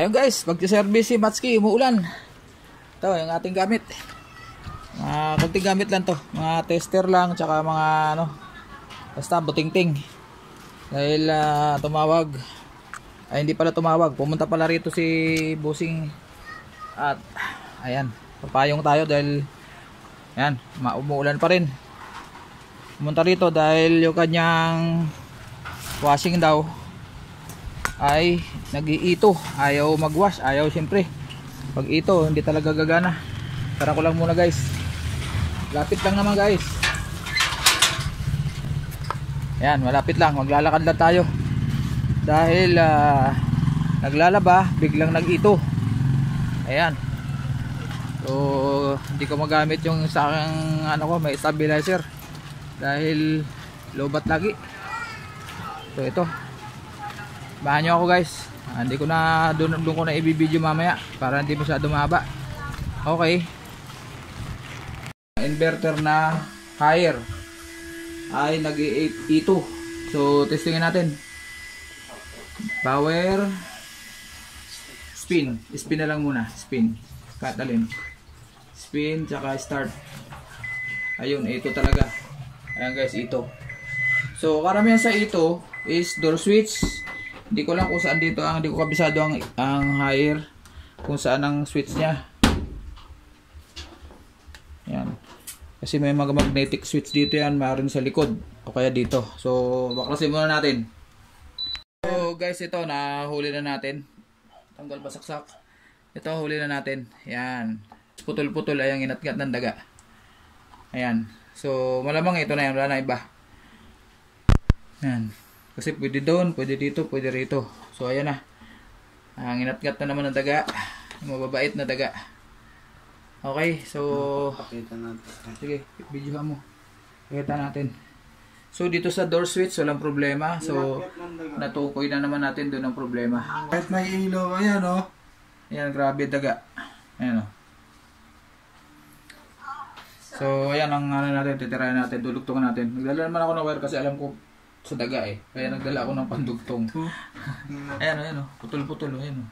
Ayan guys, pag-service si Matsuki, umuulan. Ito yung ating gamit. Kunting gamit lang to. Mga tester lang, tsaka mga ano, basta buting-ting. Dahil tumawag. Ay hindi pala tumawag. Pumunta pala rito si Bossing. At ayan, papayong tayo dahil ayan, umuulan pa rin. Pumunta rito dahil yung kanyang washing daw ay nag-iito. Ayaw mag-wash. Ayaw siyempre. Pag ito, hindi talaga gagana. Tara ko lang muna guys. Lapit lang naman guys. Ayan, malapit lang. Maglalakad lang tayo. Dahil naglalaba, biglang nag-ito. Ayan. So, hindi ko magamit yung sa aking ano ko, may stabilizer. Dahil lobat lagi. So, ito. Bahan nyo ako guys. Hindi ko na doon ko na i-video mamaya para hindi masyado mahaba. Okay. Inverter na higher ay nag-i-2. So testingin natin. Power, spin na lang muna. Spin, katalin, spin tsaka start. Ayun, ito talaga. Ayan guys, ito. So karamihan sa ito is door switch. Hindi ko lang kung saan dito hindi ko kabisado ang higher, kung saan ang switch niya. Yan. Kasi may mga magnetic switch dito yan, mayroon sa likod o kaya dito. So baklasin muna natin. So guys, ito nahuli na natin. Tanggal ba saksak? Ito huli na natin. Yan. Putol-putol ay ang inatgat ng daga. Ayan. So malamang ito na yan, wala na iba. Yan. Kasi pwede doon, pwede dito, pwede rito. So ayan na. Ang inatgat na naman ng daga. Mababait na daga. Okay, so pakita natin. Sige, videohan mo. Pakita natin. So dito sa door switch walang problema. So natukoy na naman natin doon ang problema. Kahit may ilaw, ayan o. Ayan, grabe daga. Ayan o. So ayan ang ano natin, titirayan natin, dudugtungan natin. Nagdala naman ako ng wire kasi alam ko sa daga eh. Kaya nagdala ako ng pandugtong. Ayan o, putol-putol o, ayan o.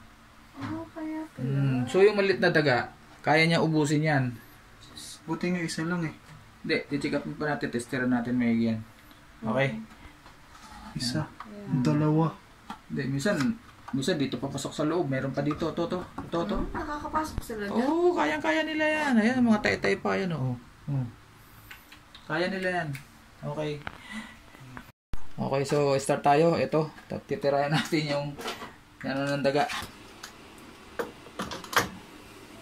So yung maliit na daga, kaya niya ubusin yan. Buti nga isa lang eh. Hindi, i-check up pa natin, testeran natin may yan. Okay? Isa, dalawa. Hindi, minsan dito papasok sa loob, meron pa dito, to. Nakakapasok sila dyan? Oo, kayang-kaya nila yan. Ayan, mga tay-tay pa yan o. Kaya nila yan. Okay. Okay, so start tayo. Ito, titirayan natin yung ano ng daga.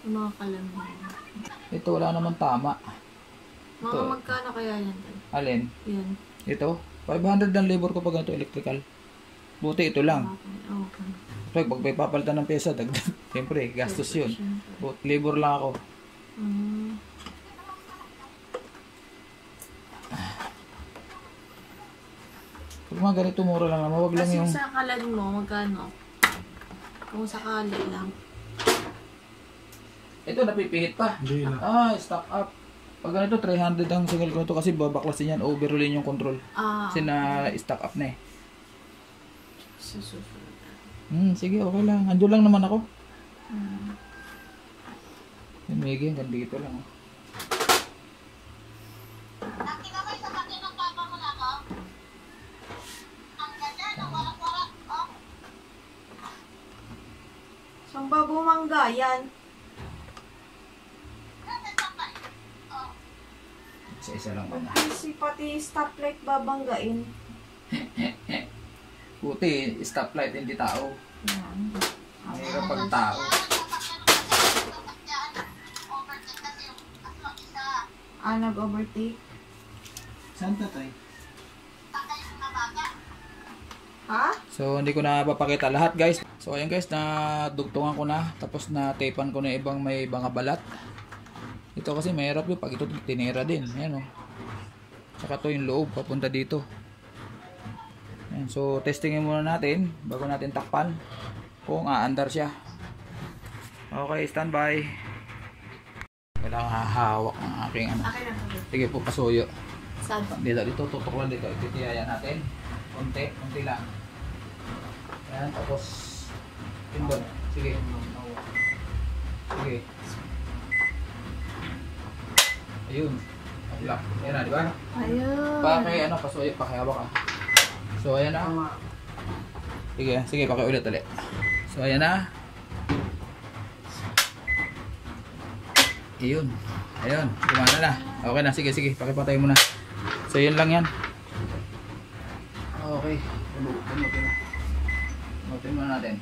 Yung mga kalamin. Ito, wala naman tama. Mga Ito. magkano kaya yan? Alin? Yan. Ito, 500 ang labor ko pag ito electrical. Buti ito lang. Okay. So, pag may papalitan ng pyesa, dagdag. Siyempre, gastos yun. Labor lang ako. Pag mga ganito, mura lang naman. Huwag lang Kasi yung... sa kalan mo, magkano? Kung sakali lang. Ito, napipihit pa. Hindi na. Stock up. Pag ganito, 300 ang single ko ito kasi babaklasin yan. Overrolling yung control. Kasi na-stock up na eh. Susunod. Sige, okay lang. Andiyo lang naman ako. Yung Megi, hanggang dito lang. Saan ba bumangga yan? Isa-isa lang ba na? Kasi pati stoplight babanggain. Puti, stoplight, hindi tao. Yan. Mahirap pag tao. Nag-overtake. Saan ka tayo? Ha? So, hindi ko na papakita lahat guys. So, ayan guys, nadugtungan ko na. Tapos na-tapean ko na ibang may mga balat. Ito kasi mahirap yun. Pag ito tinira din. Ayan o. Saka to yung loob. Papunta dito. Ayan. So, testingin muna natin. Bago natin takpan. Kung aandar siya. Okay, standby. Kailangan hahawak ng aking ano. Akin lang. Sige po, pasuyo. Saan? Dito, tutok lang dito. Ititiyayan natin. Konti lang. Ayan, tapos pindot. Sige. Sige. Ayun. Lock. Ayan na, di ba? Ayun. Pakihawak ka. So, ayan na. Sige, pakiulit ulit. So, ayan na. Ayun. Gumana na. Okay na, sige. Pakipatay mo na. So, yun lang yan. Okay. Bunutin mo natin.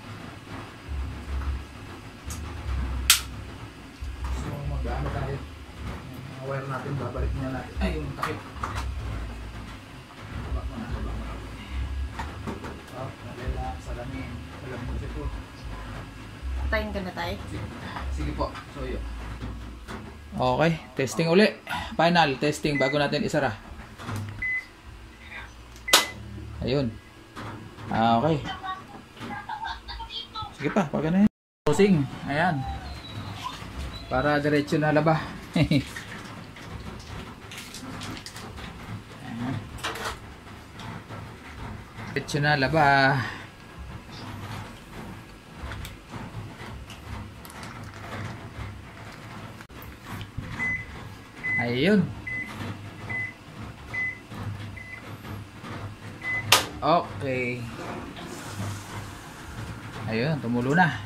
So, mag-ano tayo. Ang wire natin, babalik niya natin. Ay, yung takip. Babak mo na. Relax, salamin. Alam mo siya po. Tayin ka na tayo. Sige po. So, yun. Okay, testing uli. Final testing bago natin isara. Ayun. Okay. Sige pa, pag ano yun. Closing. Ayan. Para diretso na laba. Diretso na laba. Ayun. Okay. Ayun, tumulo na.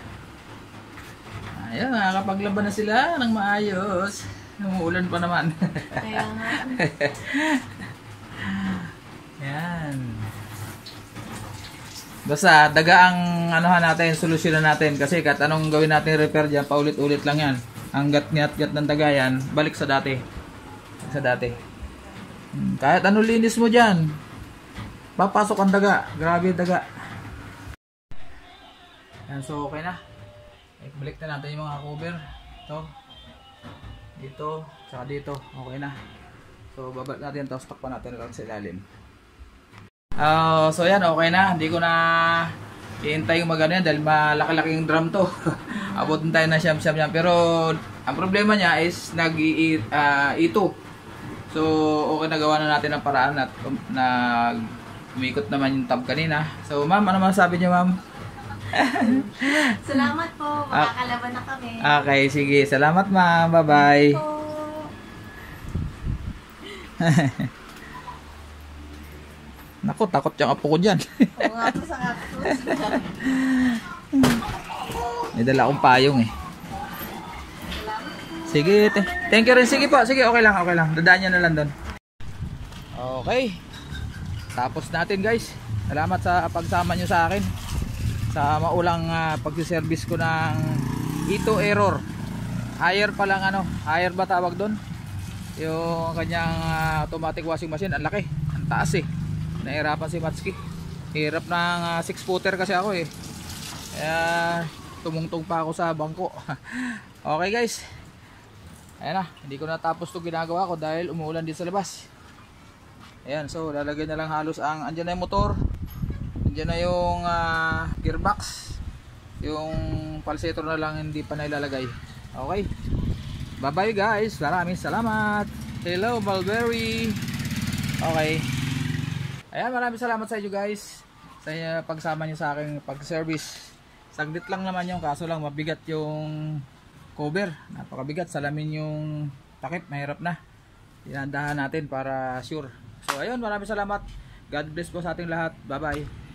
Ayun, nakakapaglaban na sila ng maayos. Umuulan pa naman. Kaya nga. Yan. Basta, daga ang anuhan natin, solusyonan natin. Kasi kahit anong gawin natin repair dyan, paulit-ulit lang yan. Ang gat-gat ng daga yan, balik sa dati. Kahit ano linis mo dyan, papasok ang daga. Grabe daga. Yan, so okay na. Balik na natin yung mga cover. Ito. Dito. Saka dito. Okay na. So babalik natin. Tapos takpan natin lang sa ilalim. So yan, okay na. Hindi ko na iintay yung magano yan dahil malaki-laking drum to. Abutin tayo na siyam yan. Pero ang problema niya is ito. So okay, nagawa na natin ang paraan at umikot naman yung tab kanina. So ma'am, ano masasabi niyo ma'am? Salamat po. Makakalaban na kami. Okay, sige. Salamat ma'am. Bye-bye. Naku, takot yung apo ko dyan. Oo nga po sa cactus. May dala akong payong eh. Sige, thank you rin. Sige po, sige, okay lang. Dadaan nyo na lang doon. Okay. Tapos natin guys. Salamat sa pagsama nyo sa akin. Sa maulang pagsiservice ko ng ito error. Higher pa lang ano. Higher ba tawag doon? Yung kanyang automatic washing machine. Ang laki. Ang taas eh. Nahirapan si Matsuki. Hirap ng 6-footer kasi ako eh. Kaya tumungtong pa ako sa bangko. Okay guys. Ayan na, hindi ko natapos itong ginagawa ko dahil umuulan din sa labas. Ayan, so lalagyan na lang halos ang, andyan na yung motor, andyan na yung gearbox, yung pulsator na lang hindi pa nailalagay. Okay, bye bye guys, maraming salamat. Hello Mulberry. Okay, ayan, maraming salamat sa inyo guys sa pagsama nyo sa aking pag-service. Saglit lang naman yung, kaso lang mabigat yung cover, napakabigat. Salamin yung takip, mahirap na. Tinandahan natin para sure. So ayun, maraming salamat. God bless po sa ating lahat. Bye bye.